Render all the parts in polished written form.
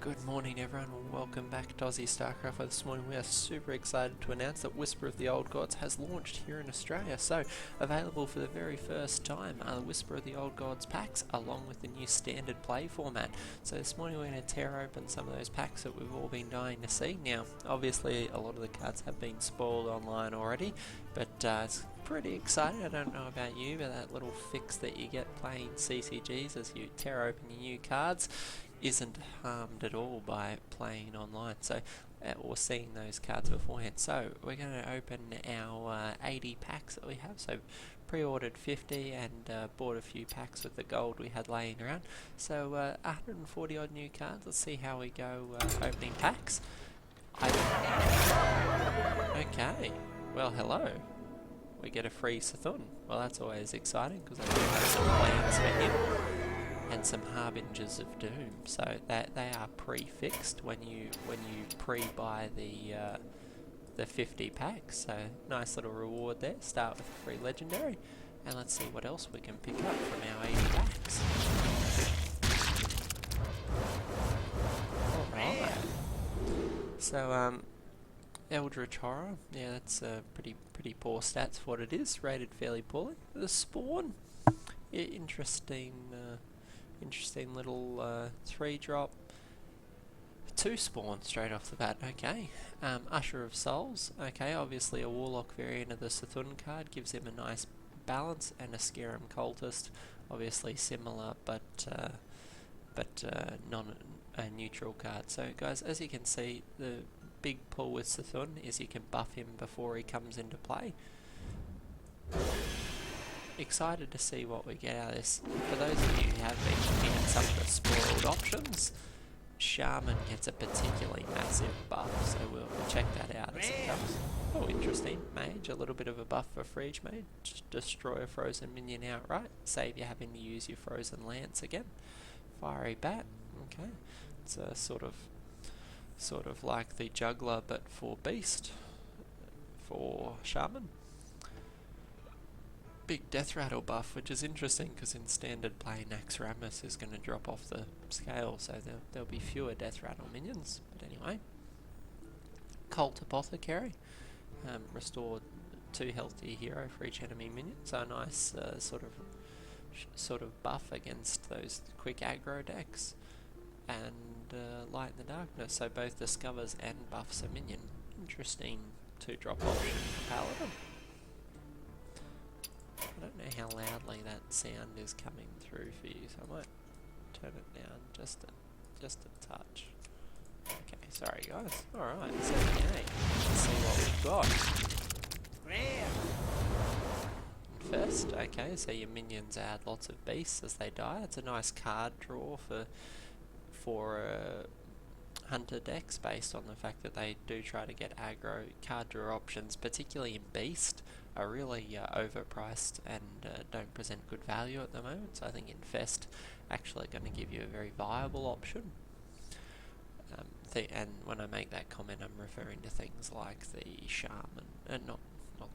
Good morning everyone and welcome back to Aussie StarCraft. This morning we are super excited to announce that Whisper of the Old Gods has launched here in Australia. So available for the very first time are the Whisper of the Old Gods packs along with the new standard play format. So this morning we're going to tear open some of those packs that we've all been dying to see. Now obviously a lot of the cards have been spoiled online already, but it's pretty exciting. I don't know about you, but that little fix that you get playing CCGs as you tear open your new cards isn't harmed at all by playing online, so or seeing those cards beforehand. So we're going to open our 80 packs that we have. So pre-ordered 50 and bought a few packs with the gold we had laying around. So 140 odd new cards. Let's see how we go opening packs. Okay, well hello. We get a free Sathun. Well, that's always exciting because I do have some plans for him and some harbingers of doom. So that they are prefixed when you pre-buy the 50 packs. So nice little reward there. Start with a free legendary, and let's see what else we can pick up from our 80 packs. Alright. So Eldritch Horror, yeah, that's pretty poor stats for what it is. Rated fairly poorly. The Spawn, yeah, interesting little 3-drop. 2 spawn straight off the bat. Okay. Usher of Souls. Okay, obviously a Warlock variant of the Sathun card, gives him a nice balance, and a Scarum Cultist, obviously similar but non a neutral card. So guys, as you can see, the big pull with Sathun is you can buff him before he comes into play. Excited to see what we get out of this. For those of you who have been looking at some of the spoiled options, Shaman gets a particularly massive buff, so we'll check that out as it comes. Oh, interesting. Mage, a little bit of a buff for Frege Mage. Just destroy a frozen minion outright, save you having to use your frozen lance again. Fiery Bat, okay. It's a sort of like the Juggler but for Beast, for Shaman. Big Death Rattle buff, which is interesting because in standard play Naxxramas is going to drop off the scale, so there'll be fewer Death Rattle minions. But anyway, Cult Apothecary, restore 2 healthy hero for each enemy minion, so a nice sort of buff against those quick aggro decks. And Light in the Darkness, so both discovers and buffs a minion. Interesting 2-drop option for Paladin. I don't know how loudly that sound is coming through for you, so I might turn it down just a touch. Okay, sorry guys. Alright, 78. Let's see what we've got. First, okay, so your minions add lots of beasts as they die. It's a nice card draw for hunter decks, based on the fact that they do try to get aggro. Card draw options, particularly in Beast, are really overpriced and don't present good value at the moment, so I think Infest actually going to give you a very viable option. And when I make that comment, I'm referring to things like the Shaman, not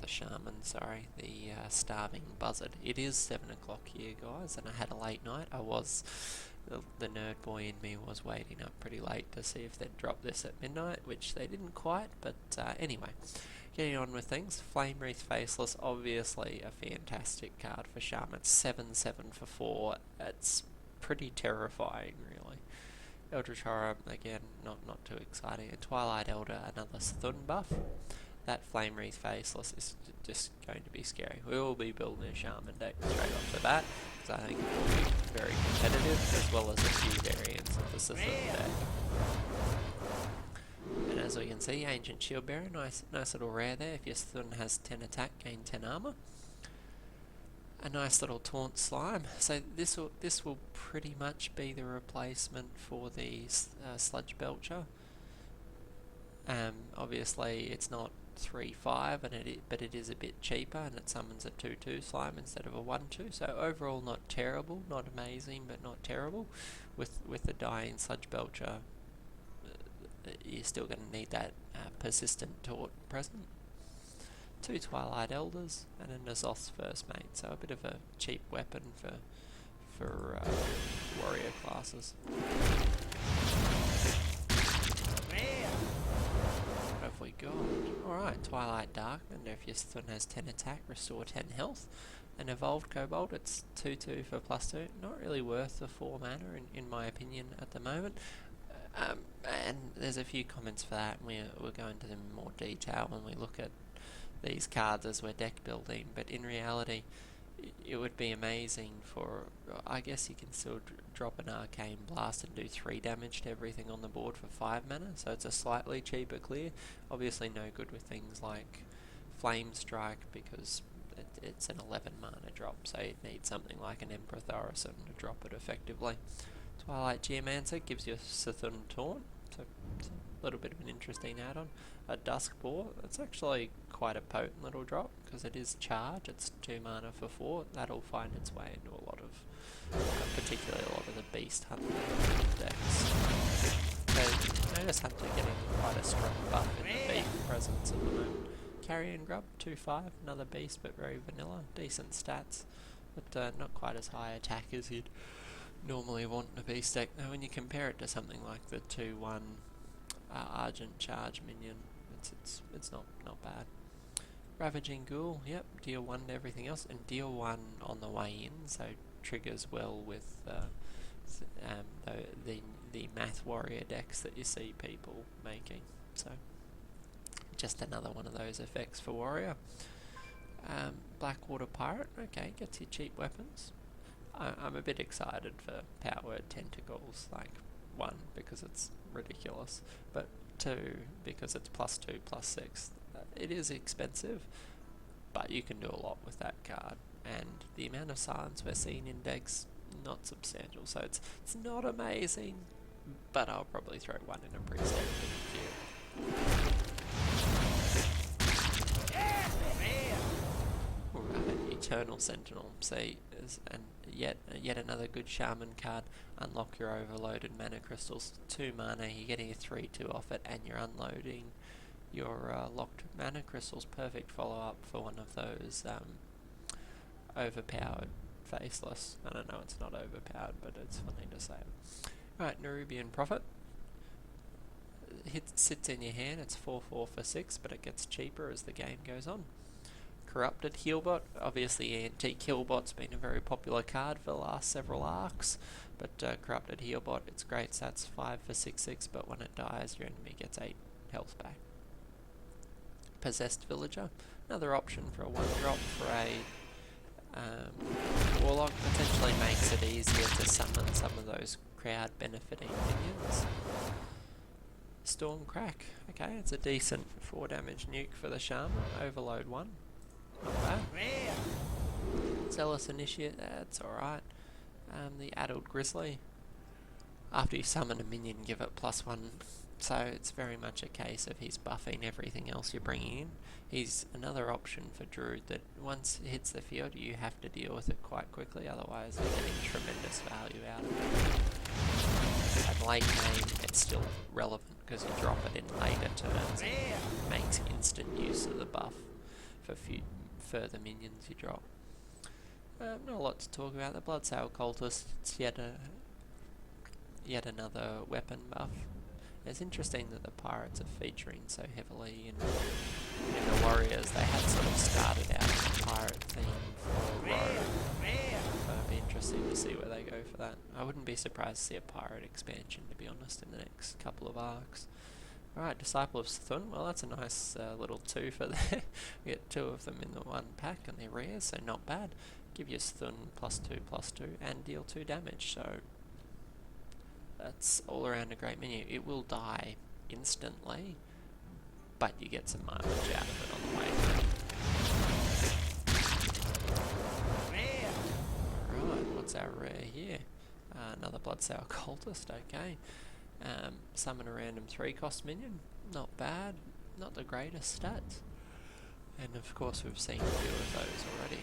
the Shaman, sorry, the Starving Buzzard. It is 7 o'clock here guys, and I had a late night. The nerd boy in me was waiting up pretty late to see if they'd drop this at midnight, which they didn't quite, but anyway, getting on with things. Flame Wreath Faceless, obviously a fantastic card for Shaman. 7/7 for 4, it's pretty terrifying really. Eldritch Horror, again, not too exciting. And Twilight Elder, another Sathun buff. That Flame Wreath Faceless is just going to be scary. We will be building a Shaman deck straight off the bat, because I think it will be very competitive, as well as a few variants of the Sathun deck. And as we can see, Ancient Shieldbearer, nice little rare there. If your Sathun has 10 attack, gain 10 armor. A nice little Taunt Slime. So this will pretty much be the replacement for the Sludge Belcher. Obviously it's not 3/5, but it is a bit cheaper, and it summons a 2/2 slime instead of a 1/2. So overall, not terrible, not amazing, but not terrible. With the dying Sludge Belcher, you're still going to need that persistent taunt present. 2 Twilight Elders and a N'Zoth's First Mate, so a bit of a cheap weapon for warrior classes. Twilight Darkman, if your Thun has 10 attack, restore 10 health. An Evolved Kobold, it's 2/2 for +2. Not really worth the 4 mana in my opinion at the moment. And there's a few comments for that, and we'll go into them in more detail when we look at these cards as we're deck building, but in reality it would be amazing for, I guess you can still drop an Arcane Blast and do 3 damage to everything on the board for 5 mana, so it's a slightly cheaper clear. Obviously no good with things like Flame Strike because it's an 11 mana drop, so you'd need something like an Emperor Thaurissan to drop it effectively. Twilight Geomancer gives you a Sithun Taunt, so it's a little bit of an interesting add-on. A Dusk Boar, that's actually quite a potent little drop because it is charge, it's 2 mana for 4. That'll find its way into a lot of, particularly a lot of the Beast Hunter decks. So Notice Hunter getting quite a strong buff in the Beast presence at the moment. Carrion Grub, 2/5, another beast but very vanilla, decent stats, but not quite as high attack as you'd normally want in a beast deck. Now when you compare it to something like the 2/1 Argent Charge minion, it's not bad. Ravaging Ghoul, yep, deal 1 to everything else, and deal 1 on the way in, so triggers well with the Math Warrior decks that you see people making. So just another one of those effects for Warrior. Blackwater Pirate, okay, gets you cheap weapons. I'm a bit excited for Power Tentacles, like 1 because it's ridiculous, but 2 because it's +2, +6. It is expensive, but you can do a lot with that card, and the amount of silence we're seeing in decks, not substantial, so it's not amazing, but I'll probably throw 1 in a pre-save queue. Alright, Eternal Sentinel, see, and yet another good Shaman card. Unlock your overloaded mana crystals, 2 mana, you're getting a 3/2 off it, and you're unloading your locked mana crystals. Perfect follow-up for one of those overpowered faceless. I don't know, it's not overpowered, but it's funny to say. Right, Nerubian Prophet. Sits in your hand, it's 4/4 for 6, but it gets cheaper as the game goes on. Corrupted Healbot, obviously Antique Healbot's been a very popular card for the last several arcs, but Corrupted Healbot, it's great stats, 5 for 6/6, but when it dies your enemy gets 8 health back. Possessed Villager, another option for a 1-drop for a Warlock, potentially makes it easier to summon some of those crowd benefiting minions. Stormcrack, okay, it's a decent 4 damage nuke for the Shaman. Overload 1, not bad. Zealous Initiate, that's alright. The Adult Grizzly, after you summon a minion give it +1, so it's very much a case of he's buffing everything else you're bringing in. He's another option for Druid that once it hits the field you have to deal with it quite quickly, otherwise they're getting tremendous value out of it. At late game it's still relevant because you drop it in later turns and makes instant use of the buff for further minions you drop. Not a lot to talk about. The Bloodsail Cultist, it's yet another weapon buff. It's interesting that the pirates are featuring so heavily in the Warriors. They had sort of started out as a pirate theme for Rogue. It'd be interesting to see where they go for that. I wouldn't be surprised to see a pirate expansion, to be honest, in the next couple of arcs. Alright, Disciple of Sthun, well that's a nice little 2 for there. We get 2 of them in the 1 pack and they're rare, so not bad. Give you Sthun +2/+2 and deal 2 damage, so that's all around a great menu. It will die instantly, but you get some mileage out of it on the way through. Alright, what's our rare here? Another Bloodsail Cultist, okay. Summon a random 3-cost minion, not bad, not the greatest stats. And of course we've seen a few of those already.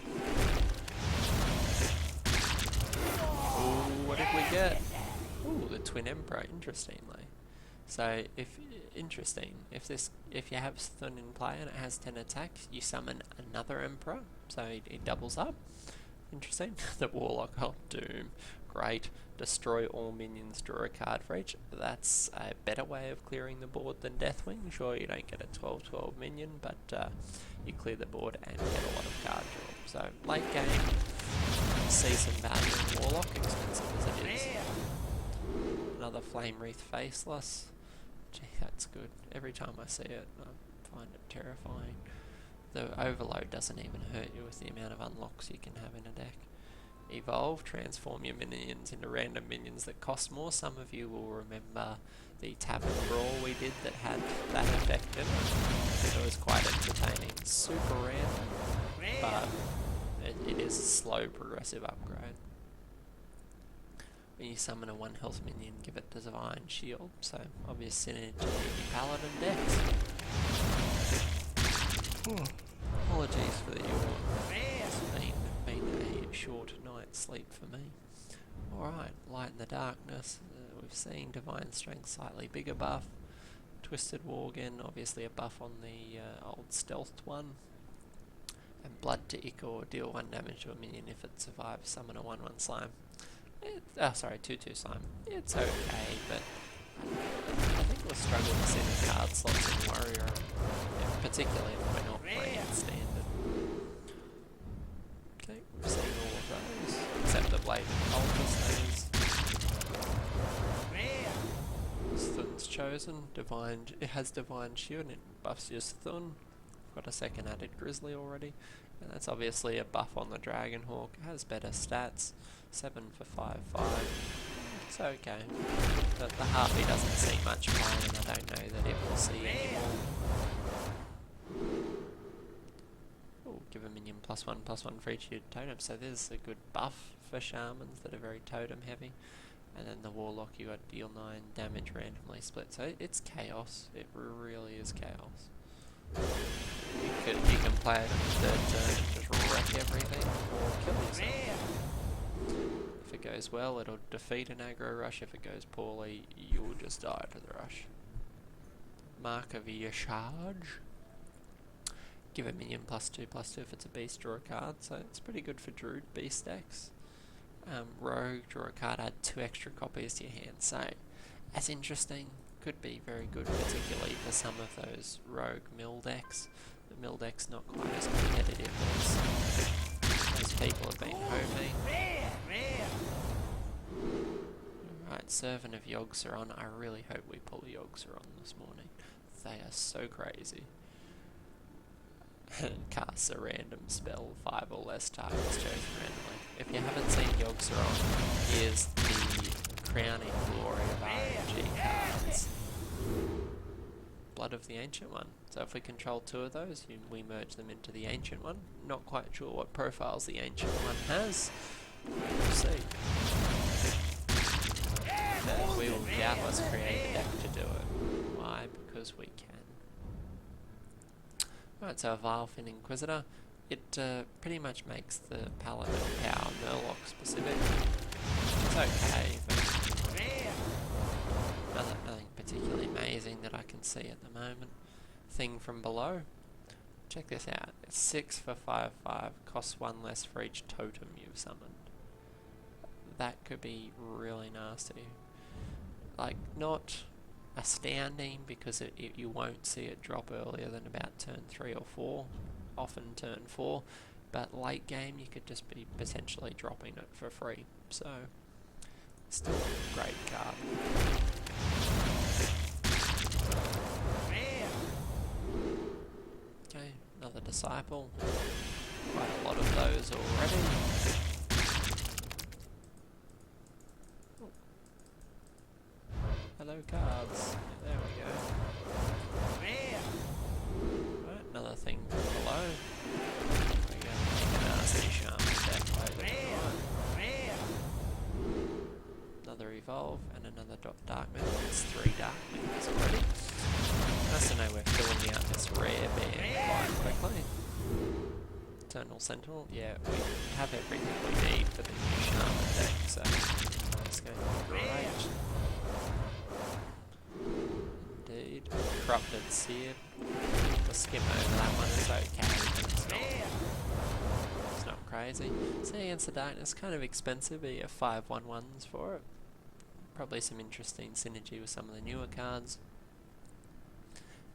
Ooh, what did we get? Ooh, the Twin Emperor, interestingly. So if you have Sthun in play and it has 10 attacks, you summon another Emperor, so it doubles up. Interesting. The Warlock of Doom, great. Destroy all minions, draw a card for each. That's a better way of clearing the board than Deathwing. Sure, you don't get a 12/12 minion, but you clear the board and get a lot of card draw. So late game, see some value in Warlock, expensive as it is. Another Flame Wreath Faceless. Gee, that's good. Every time I see it, I find it terrifying. The overload doesn't even hurt you with the amount of unlocks you can have in a deck. Evolve, transform your minions into random minions that cost more. Some of you will remember the Tavern Brawl we did that had that effect in it. It was quite entertaining. Super random, but it is a slow progressive upgrade. When you summon a 1 health minion, give it the Divine Shield, so obvious synergy in your Paladin decks. Apologies for the yawn. It's been a short night's sleep for me. Alright, Light in the Darkness. We've seen Divine Strength, slightly bigger buff. Twisted Worgen, obviously a buff on the old stealthed one. And Blood to Ichor, deal 1 damage to a minion if it survives. Summon a 1/1 slime. 2/2 slime. It's okay, but I think we'll struggle to see the card slots in Warrior, particularly if we're not playing at Standard. Okay, we've seen all of those, except the Blade and Cultist. Thun's chosen. It has Divine Shield and it buffs your Thun. Got a second added Grizzly already, and that's obviously a buff on the Dragonhawk. It has better stats. 7 for 5/5. It's okay. The Harpy doesn't see much play, and I don't know that it will see anymore. Ooh, give a minion +1/+1 for each of your totems. So there's a good buff for Shamans that are very totem heavy. And then the Warlock, you got deal 9 damage randomly split. So it's chaos. It really is chaos. You can play it on the 3rd turn and just wreck everything or kill yourself. If it goes well, it'll defeat an aggro rush. If it goes poorly, you'll just die to the rush. Mark of Yashaj. Give a minion +2/+2 if it's a beast, draw a card. So it's pretty good for Druid beast decks. Rogue, draw a card, add 2 extra copies to your hand. So, as interesting, could be very good, particularly for some of those rogue mill decks. The mill deck's not quite as competitive as people have been hoping. Alright, Servant of Yogg-Saron. I really hope we pull Yogg-Saron this morning. They are so crazy. Casts a random spell, 5 or less targets chosen randomly. If you haven't seen Yogg-Saron, here's the crowning glory of RNG cards. Blood of the Ancient One. So if we control 2 of those, we merge them into the Ancient One. Not quite sure what profiles the Ancient One has. We'll see. But we will doubtless create a deck to do it. Why? Because we can. Right, so a Vilefin Inquisitor. It pretty much makes the Paladin power Murloc specific. It's okay, but nothing particularly amazing that I can see at the moment. Thing from Below. Check this out. It's 6 for 5/5, costs 1 less for each totem you've summoned. That could be really nasty. Like, not astounding because you won't see it drop earlier than about turn 3 or 4, often turn 4, but late game you could just be potentially dropping it for free, so still a great card. Okay, another Disciple, quite a lot of those already. Hello cards. There we go. Right, another thing below. We're going to make a nasty Shaman deck later tonight. Another Evolve and another Dark Metal. It's 3 Dark Metals already. Nice to know we're filling out this rare band quite quickly. Eternal Sentinel. Yeah, we have everything we need for the new Shaman deck, so it's going to be great. Indeed. Corrupted Seer. We'll skim over that one, it's okay, but it's not crazy. See, against the darkness, kind of expensive, but you have 5/1/1s for it. Probably some interesting synergy with some of the newer cards.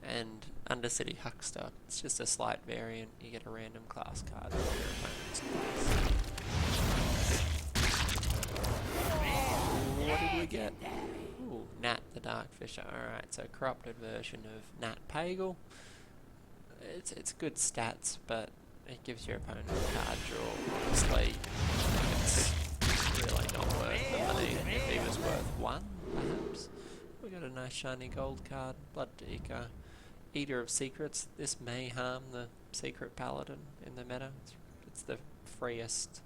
And Undercity Huckster, it's just a slight variant. You get a random class card from your opponent's class. What did we get? Ooh, Nat the Darkfisher. Alright, so corrupted version of Nat Pagel. It's good stats, but it gives your opponent a card draw. Honestly, I think it's really not worth the money. If he was worth 1, perhaps. We got a nice shiny gold card, Blood Eater. Eater of Secrets. This may harm the Secret Paladin in the meta. It's the freest,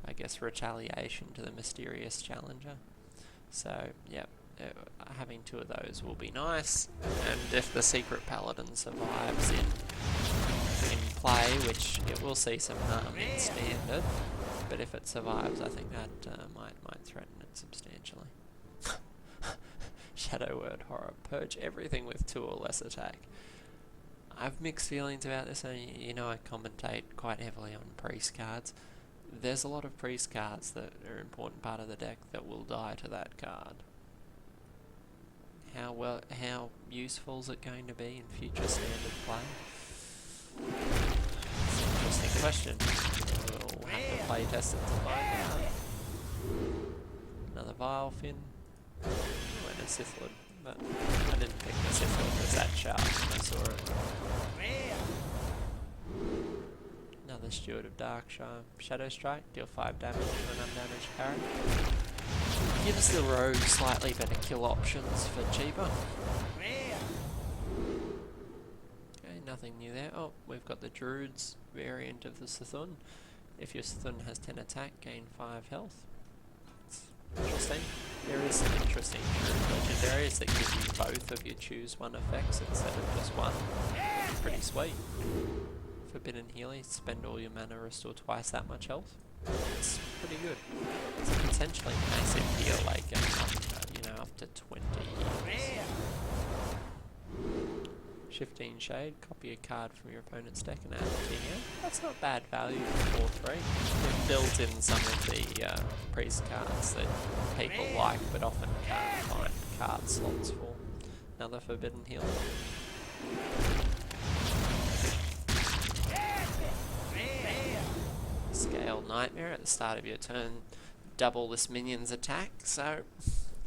I guess, retaliation to the Mysterious Challenger. So, yeah, having 2 of those will be nice. And if the Secret Paladin survives in play, which it will see some harm in Standard, but if it survives, I think that might threaten it substantially. Shadow Word Horror. Purge everything with 2 or less attack. I've mixed feelings about this, and you know I commentate quite heavily on priest cards. There's a lot of priest cards that are an important part of the deck that will die to that card. How useful is it going to be in future Standard play? It's an interesting question. We'll have to play test it to find out. Another Vilefin. Oh, and a Sithlid, but I didn't think the Sithlid was that sharp when I saw it. Another Steward of Darkshire. Shadow Strike, deal 5 damage to an undamaged character. Gives the rogue slightly better kill options for cheaper. Okay, nothing new there. Oh, we've got the Druid's variant of the Sithun. If your Sithun has 10 attack, gain 5 health. It's interesting. There is some interesting Druid legendaries that give you both of your choose 1 effects instead of just 1. Pretty sweet. Forbidden Healing, spend all your mana, restore twice that much health. It's pretty good. It's a potentially massive heal, like up to 20 heals. Shifting Shade, copy a card from your opponent's deck and add it to your hand. That's not bad value for 4/3. It builds in some of the priest cards that people like but often can't find card slots for. Another Forbidden Healing. Scale Nightmare at the start of your turn, double this minion's attack, so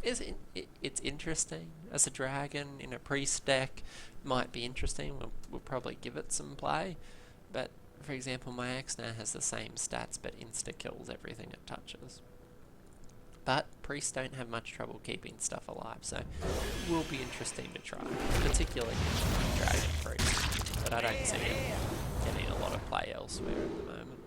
it's interesting. As a dragon in a priest deck, might be interesting, we'll probably give it some play, but for example my Axnar has the same stats but insta-kills everything it touches. But priests don't have much trouble keeping stuff alive, so it will be interesting to try, particularly Dragon Priest, but I don't see it getting a lot of play elsewhere at the moment.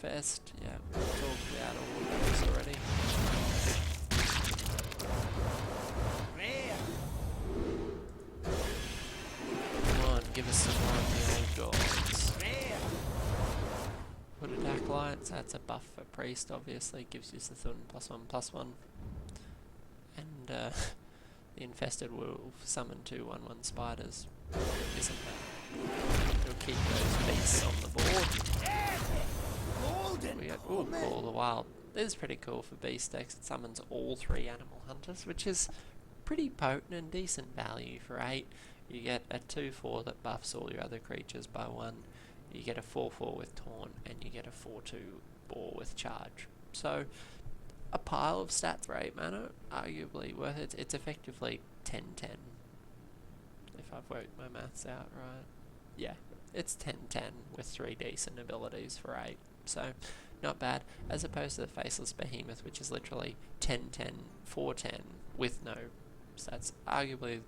Infest, yeah, we've talked about all of those already. Come on, give us some more of the old gods. Put a Acolytes, that's a buff for Priest, obviously, gives you Sithun +1/+1. And the Infested will summon 2 1/1 spiders. Isn't bad. It'll keep those beasts on the board. We got Call of the Wild. This is pretty cool for beast decks. It summons all 3 animal hunters, which is pretty potent and decent value for 8. You get a 2/4 that buffs all your other creatures by 1. You get a 4/4 with Taunt, and you get a 4/2 Boar with Charge. So a pile of stats for 8 mana, arguably worth it. It's effectively 10/10, if I've worked my maths out right. Yeah, it's 10/10 with 3 decent abilities for 8, so not bad, as opposed to the Faceless Behemoth, which is literally 10/10, 4/10, with no stats. Arguably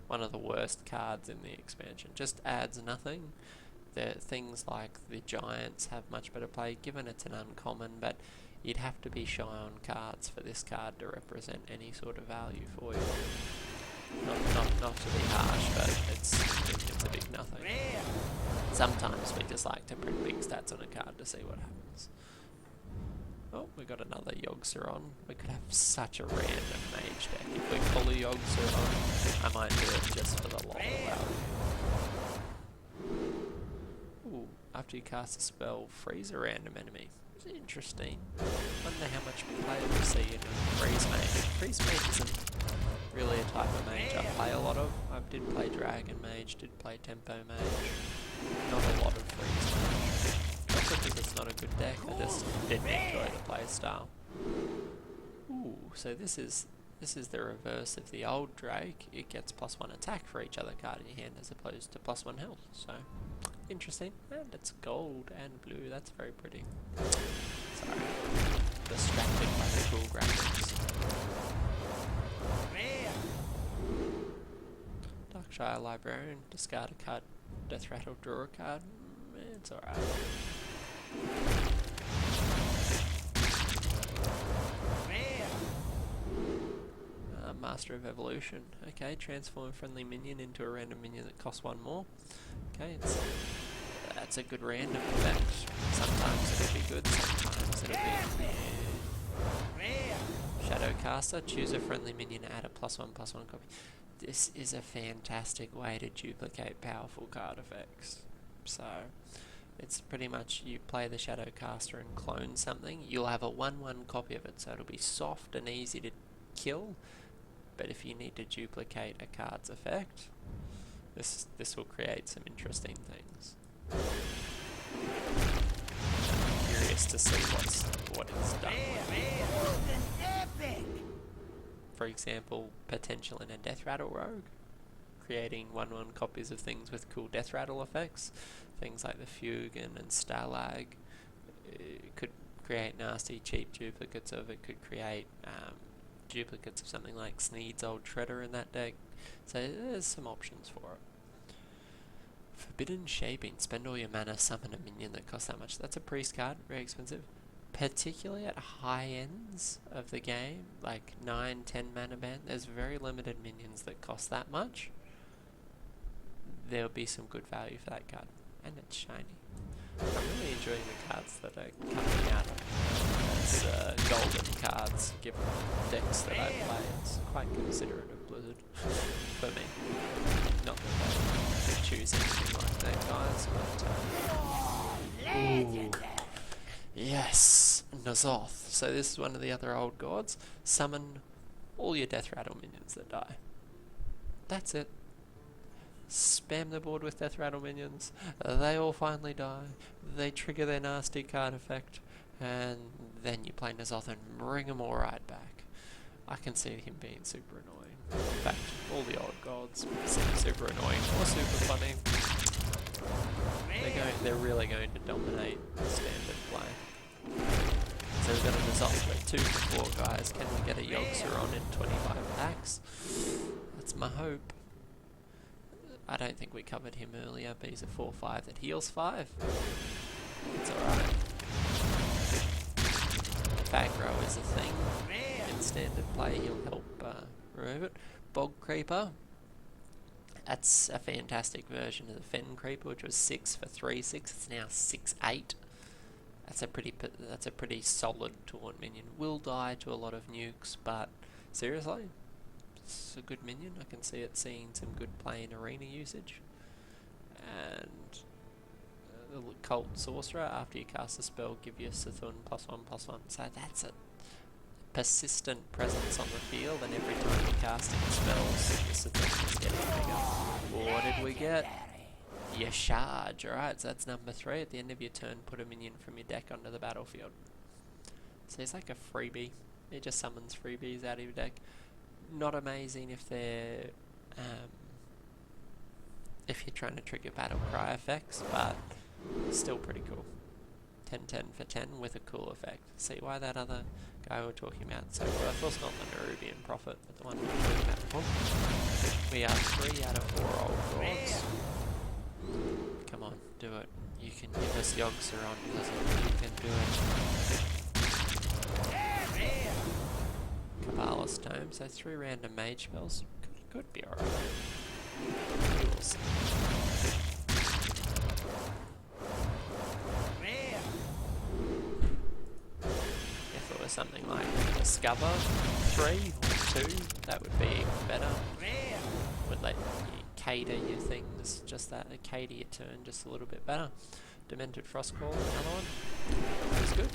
one of the worst cards in the expansion. Just adds nothing. Things like the Giants have much better play, given it's an uncommon, but you'd have to be shy on cards for this card to represent any sort of value for you. Not to be harsh, but it's a big nothing. Sometimes we just like to print big stats on a card to see what happens. Oh, we got another Yogg-Saron. We could have such a random mage deck. If we pull a Yogg-Saron, I might do it just for the lol value. Ooh, after you cast a spell, freeze a random enemy. It's interesting. Wonder how much play we see in a freeze mage. Freeze mage isn't really a type of mage I play a lot of. I did play Dragon Mage, did play Tempo Mage. Not a lot of freeze mage. Not because it's not a good deck, I just didn't enjoy the play style. Ooh, so this is the reverse of the old Drake. It gets +1 attack for each other card in your hand as opposed to +1 health. So interesting. And it's gold and blue, that's very pretty. Sorry. Distracted by the cool graphics. Darkshire Librarian, discard a card, Death Rattle, draw a card. It's alright. Master of Evolution. Okay, transform a friendly minion into a random minion that costs 1 more. Okay, that's a good random effect. Sometimes it'll be good, sometimes it'll be Shadowcaster. Choose a friendly minion, add a +1/+1 copy. This is a fantastic way to duplicate powerful card effects. So it's pretty much you play the Shadowcaster and clone something. You'll have a 1/1 copy of it, so it'll be soft and easy to kill. But if you need to duplicate a card's effect, this will create some interesting things. I'm curious to see what it's done with. For example, potential in a Death Rattle rogue, creating 1/1 copies of things with cool Death Rattle effects, things like the Fugan and Stalag. It could create nasty cheap duplicates of it, could create duplicates of something like Sneed's Old Shredder in that deck, so there's some options for it. Forbidden Shaping, spend all your mana, summon a minion that costs that much. That's a priest card, very expensive, particularly at high ends of the game, like 9-10 mana band. There's very limited minions that cost that much. There'll be some good value for that card, and it's shiny. I'm really enjoying the cards that are coming out as golden cards, given the decks that I play. It's quite considerate of Blizzard for me. Not that they choose anything like that, guys, but ooh. Yes, N'Zoth. So this is one of the other old gods. Summon all your Death Rattle minions that die. That's it. Spam the board with Death Rattle minions, they all finally die, they trigger their nasty card effect, and then you play N'Zoth and bring them all right back. I can see him being super annoying. In fact, all the old gods seem super annoying or super funny. They're really going to dominate standard play. So we've got a N'Zoth with 2 for 4 guys. Can we get a Yogg-Saron in 25 packs? That's my hope. I don't think we covered him earlier, but he's a 4/5 that heals 5. It's alright. Aggro is a thing. In standard play, he'll help remove it. Bog Creeper. That's a fantastic version of the Fen Creeper, which was 6 for 3/6. It's now 6/8. That's a pretty solid taunt minion. Will die to a lot of nukes, but seriously, it's a good minion. I can see it seeing some good play in arena usage. And the Cult Sorcerer, after you cast a spell, give you a Sithun +1/+1. So that's a persistent presence on the field, and every time you're casting spells, your Sithun is getting bigger. What did we get? Your Charge. Alright, so that's number 3. At the end of your turn, put a minion from your deck onto the battlefield. So it's like a freebie. It just summons freebies out of your deck. Not amazing if they're if you're trying to trigger battle cry effects, but still pretty cool. 10/10 for 10 with a cool effect. See why that other guy we were talking about so worthless, not the Nerubian Prophet, but the one we were talking about before. We are 3 out of 4 old gods. Come on, do it. You can give us Yogg-Saron, you can do it. Kabbalah's Tome, so 3 random mage spells. Could be alright. We will see. for something like Discover 3 or 2, that would be even better. Would let you cater your things, just that, cater your turn just a little bit better. Demented Frostcall, another one. That was good.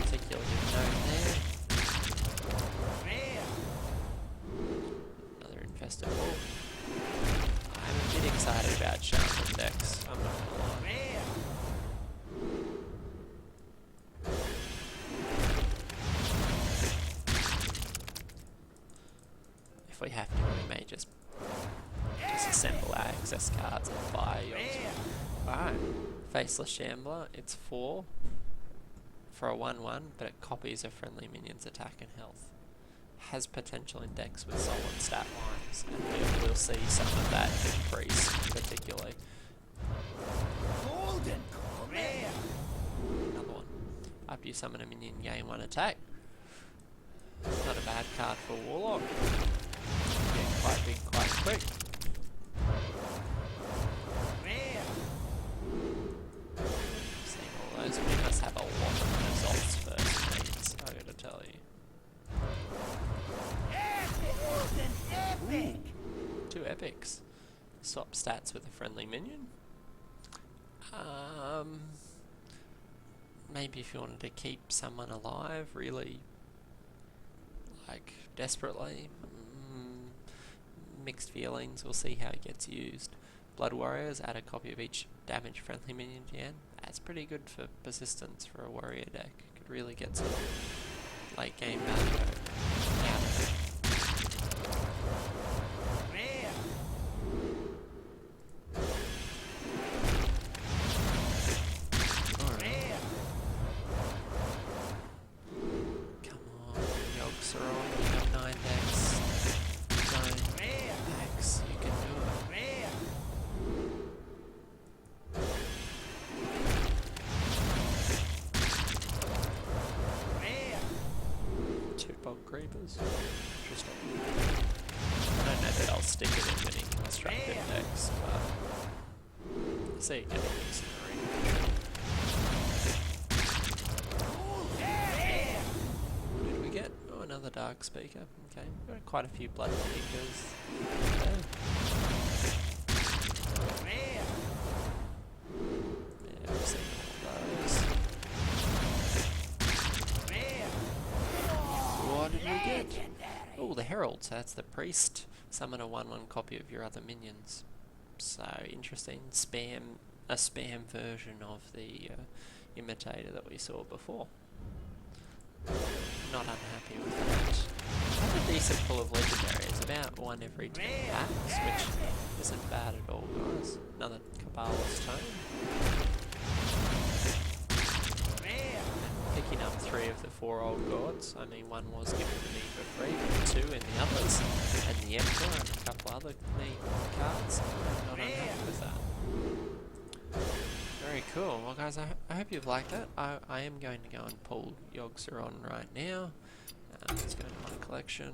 Particularly note there. Another Infested Wolf. I'm a bit excited about Shaman decks, I'm not gonna lie. If we have to, we may just assemble our excess cards and buy yours. Alright, Faceless Shambler, it's 4 for a 1/1, but it copies a friendly minion's attack and health. Has potential in decks with solid stat lines, and we'll see some of that increase, particularly. Another one. After you summon a minion, gain 1 attack. Not a bad card for Warlock. Get quite big quite quick. Seeing all those, we must have a lot of results first mates, I gotta tell you. Ooh, 2 epics. Swap stats with a friendly minion. Maybe if you wanted to keep someone alive, really, like, desperately. Mixed feelings, we'll see how it gets used. Blood Warriors, add a copy of each damage friendly minion to your hand. That's pretty good for persistence for a warrior deck. Could really get some late game value out of it. Creepers. Interesting. I don't know that I'll stick it in many constructed decks, but I see it getting decent range. What did we get? Oh, another Dark Speaker. Okay, we've got quite a few Blood Speakers there. Yeah, we've seen all of those. What did we get? Oh, the Herald, so that's the priest. Summon a 1/1 copy of your other minions. So, interesting. A spam version of the imitator that we saw before. Not unhappy with that. Had a decent pull of legendaries, about 1 every 10 packs, which isn't bad at all, guys. Another Kabbalah's Tome. Picking up 3 of the 4 old gods. I mean, 1 was given to me for free, but 2 in the others, and the Emperor and a couple other neat cards. I'm not unhappy with that. Very cool. Well, guys, I hope you've liked that. I am going to go and pull Yogg-Saron right now. Let's go into my collection.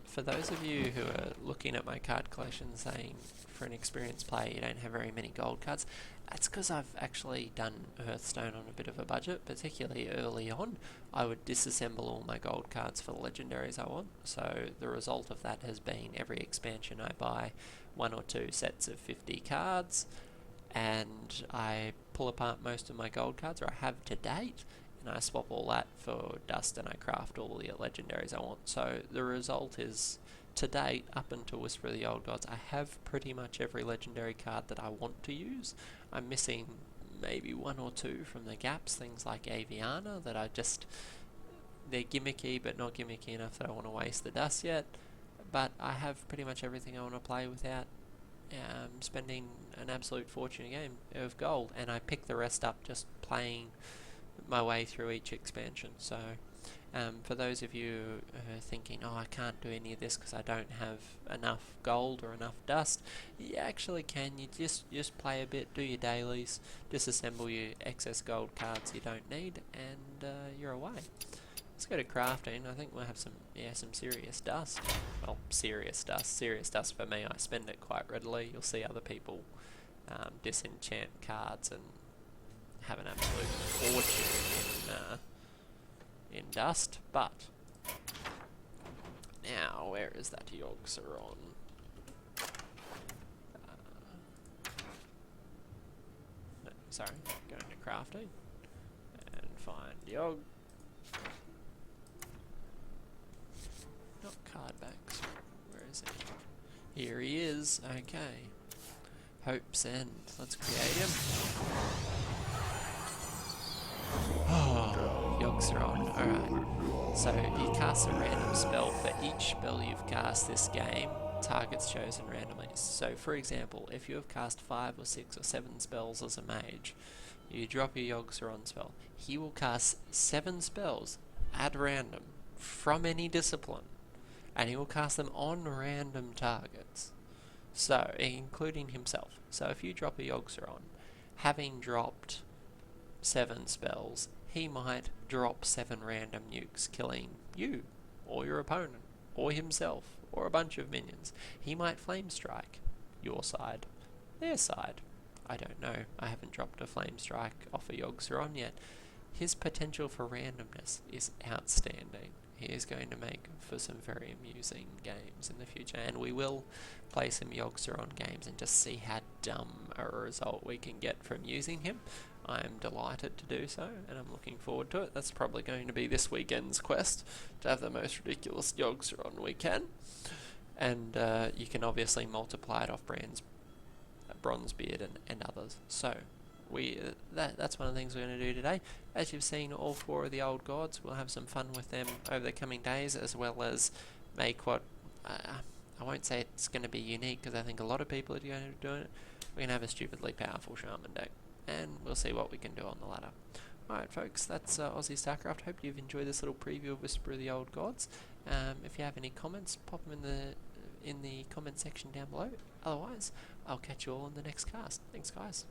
For those of you who are looking at my card collection saying, for an experienced player, you don't have very many gold cards, that's because I've actually done Hearthstone on a bit of a budget, particularly early on. I would disassemble all my gold cards for the legendaries I want, so the result of that has been every expansion I buy 1 or 2 sets of 50 cards, and I pull apart most of my gold cards, or I have to date, and I swap all that for dust and I craft all the legendaries I want. So the result is, to date, up until Whisper of the Old Gods, I have pretty much every legendary card that I want to use. I'm missing maybe 1 or 2 from the gaps, things like Aviana, that I just, they're gimmicky but not gimmicky enough that I want to waste the dust yet. But I have pretty much everything I want to play without spending an absolute fortune a game of gold, and I pick the rest up just playing my way through each expansion. So for those of you who are thinking, oh, I can't do any of this because I don't have enough gold or enough dust, you actually can. You just play a bit, do your dailies, disassemble your excess gold cards you don't need, and you're away. let's go to crafting. I think we'll have some serious dust. Well, serious dust. Serious dust for me. I spend it quite readily. You'll see other people disenchant cards and have an absolute fortune in dust. But now, where is that Yogg-Saron? No, sorry, going to crafting and find Yogg. Not card backs. Where is he? Here he is. Okay. Hope's End. Let's create him. Oh, Yogg-Saron. Alright. So he casts a random spell for each spell you've cast this game. Targets chosen randomly. So for example, if you have cast 5 or 6 or 7 spells as a mage, you drop your Yogg-Saron spell. He will cast 7 spells at random from any discipline, and he will cast them on random targets, so including himself. So if you drop a Yogg-Saron, having dropped 7 spells, he might drop 7 random nukes, killing you, or your opponent, or himself, or a bunch of minions. He might flame strike your side, their side. I don't know. I haven't dropped a flame strike off a Yogg-Saron yet. His potential for randomness is outstanding. He is going to make for some very amusing games in the future, and we will play some Yogg-Saron games and just see how dumb a result we can get from using him. I'm delighted to do so, and I'm looking forward to it. That's probably going to be this weekend's quest, to have the most ridiculous Yogg-Saron we can. And you can obviously multiply it off Bronzebeard and others. So that's one of the things we're going to do today. As you've seen, all 4 of the old gods, we'll have some fun with them over the coming days, as well as make what I won't say it's going to be unique, because I think a lot of people are going to be doing it. We're going to have a stupidly powerful shaman deck, and we'll see what we can do on the ladder. Alright folks, that's Aussie StarCraft. Hope you've enjoyed this little preview of Whisper of the Old Gods. If you have any comments, pop them in the comment section down below. Otherwise, I'll catch you all in the next cast. Thanks guys.